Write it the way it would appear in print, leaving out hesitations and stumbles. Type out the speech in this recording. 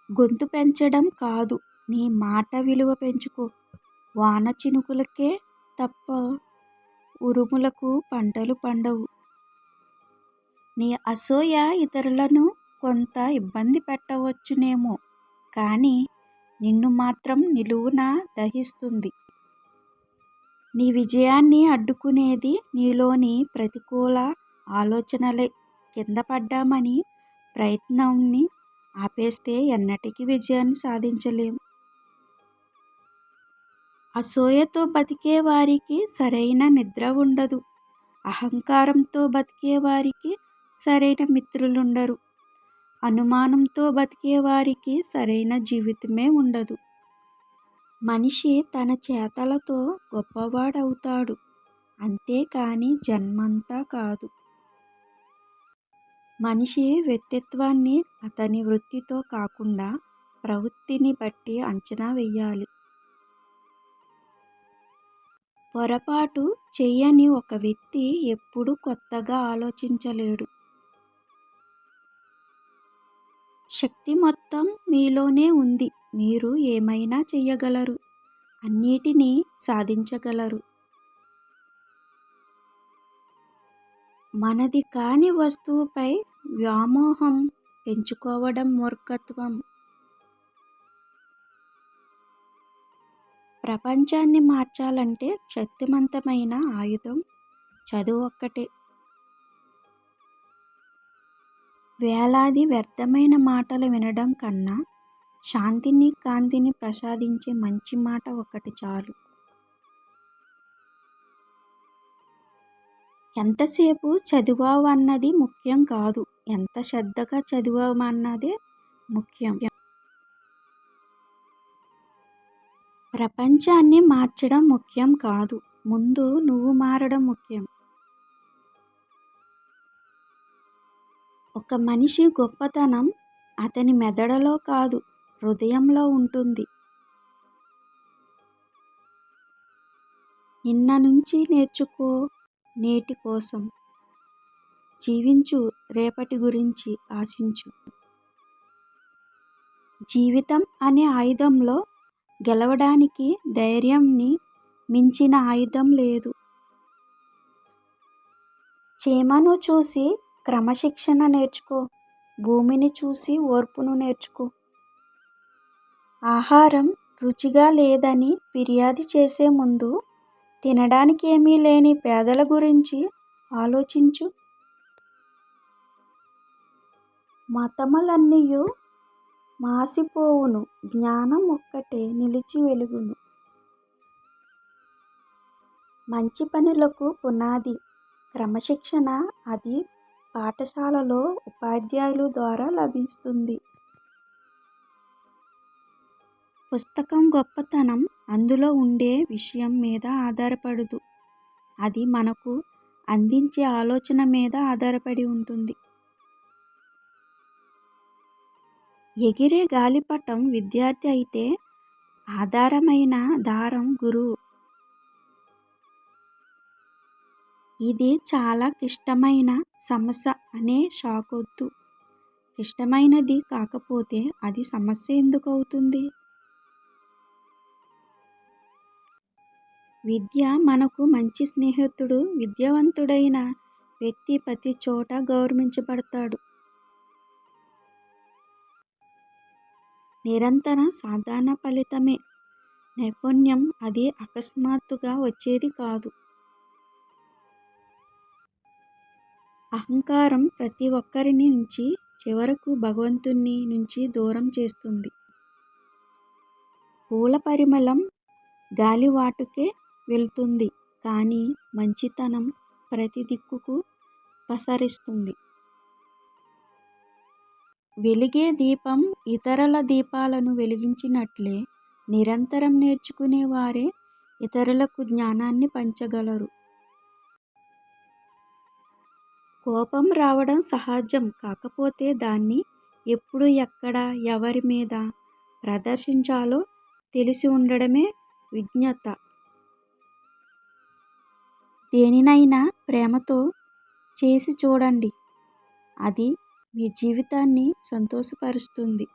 గొంతు పెంచడం కాదు, నీ మాట విలువ పెంచుకో. వాన చినుకులకే తప్ప ఉరుములకు పంటలు పండవు. నీ అసూయ ఇతరులను కొంత ఇబ్బంది పెట్టవచ్చునేమో, కానీ నిన్ను మాత్రం నిలువునా దహిస్తుంది. నీ విజయాన్ని అడ్డుకునేది నీలోని ప్రతికూల ఆలోచనలే. కింద పడ్డామని ప్రయత్నాన్ని ఆపేస్తే ఎన్నటికీ విజయాన్ని సాధించలేం. అసూయతో బతికే వారికి సరైన నిద్ర ఉండదు. అహంకారంతో బతికే వారికి సరైన మిత్రులుండరు. అనుమానంతో బతికే వారికి సరైన జీవితమే ఉండదు. మనిషి తన చేతలతో గొప్పవాడవుతాడు, అంతేకాని జన్మంతా కాదు. మనిషి వ్యక్తిత్వాన్ని అతని వృత్తితో కాకుండా ప్రవృత్తిని బట్టి అంచనా వేయాలి. పొరపాటు చేయని ఒక వ్యక్తి ఎప్పుడూ కొత్తగా ఆలోచించలేడు. శక్తి మొత్తం మీలోనే ఉంది. మీరు ఏమైనా చేయగలరు, అన్నిటినీ సాధించగలరు. మనది కాని వస్తువుపై వ్యామోహం పెంచుకోవడం మూర్ఖత్వం. ప్రపంచాన్ని మార్చాలంటే శక్తివంతమైన ఆయుధం చదువు ఒక్కటే. వేలాది వ్యర్థమైన మాటలు వినడం కన్నా శాంతిని, కాంతిని ప్రసాదించే మంచి మాట ఒక్కటి చాలు. ఎంతసేపు చదివావన్నది ముఖ్యం కాదు, ఎంత శ్రద్ధగా చదివావన్నదే ముఖ్యం. ప్రపంచాన్ని మార్చడం ముఖ్యం కాదు, ముందు నువ్వు మారడం ముఖ్యం. ఒక మనిషి గొప్పతనం అతని మెదడులో కాదు, హృదయంలో ఉంటుంది. నిన్న నుంచి నేర్చుకో, నేటి కోసం జీవించు, రేపటి గురించి ఆశించు. జీవితం అనే ఆయుధంలో గెలవడానికి ధైర్యాన్ని మించిన ఆయుధం లేదు. చీమను చూసి క్రమశిక్షణ నేర్చుకో, భూమిని చూసి ఓర్పును నేర్చుకో. ఆహారం రుచిగా లేదని ఫిర్యాదు చేసే ముందు తినడానికి ఏమీ లేని పేదల గురించి ఆలోచించు. మతములన్నీయు మాసిపోవును, జ్ఞానం ఒక్కటే నిలిచి వెలుగును. మంచి పనులకు పునాది క్రమశిక్షణ. అది పాఠశాలలో ఉపాధ్యాయుల ద్వారా లభిస్తుంది. పుస్తకం గొప్పతనం అందులో ఉండే విషయం మీద ఆధారపడదు, అది మనకు అందించే ఆలోచన మీద ఆధారపడి ఉంటుంది. ఎగిరే గాలిపటం విద్యార్థి అయితే ఆధారమైన దారం గురువు. ఇది చాలా క్లిష్టమైన సమస్య అనే షాకొద్దు. క్లిష్టమైనది కాకపోతే అది సమస్య ఎందుకు అవుతుంది? విద్య మనకు మంచి స్నేహితుడు. విద్యావంతుడైన వ్యక్తి ప్రతి చోట గౌరవించబడతాడు. నిరంతర సాధన ఫలితమే నైపుణ్యం, అది అకస్మాత్తుగా వచ్చేది కాదు. అహంకారం ప్రతి ఒక్కరిని నుంచి చివరకు భగవంతుని నుంచి దూరం చేస్తుంది. పూల పరిమళం గాలివాటుకే వెళ్తుంది, కానీ మంచితనం ప్రతి దిక్కుకు ప్రసరిస్తుంది. వెలిగే దీపం ఇతరుల దీపాలను వెలిగించినట్లే నిరంతరం నేర్చుకునే వారే ఇతరులకు జ్ఞానాన్ని పంచగలరు. కోపం రావడం సహజం, కాకపోతే దాన్ని ఎప్పుడు, ఎక్కడ, ఎవరి మీద ప్రదర్శించాలో తెలిసి ఉండడమే విజ్ఞత. దేనినైనా ప్రేమతో చేసి చూడండి, అది మీ జీవితాన్ని సంతోషపరుస్తుంది.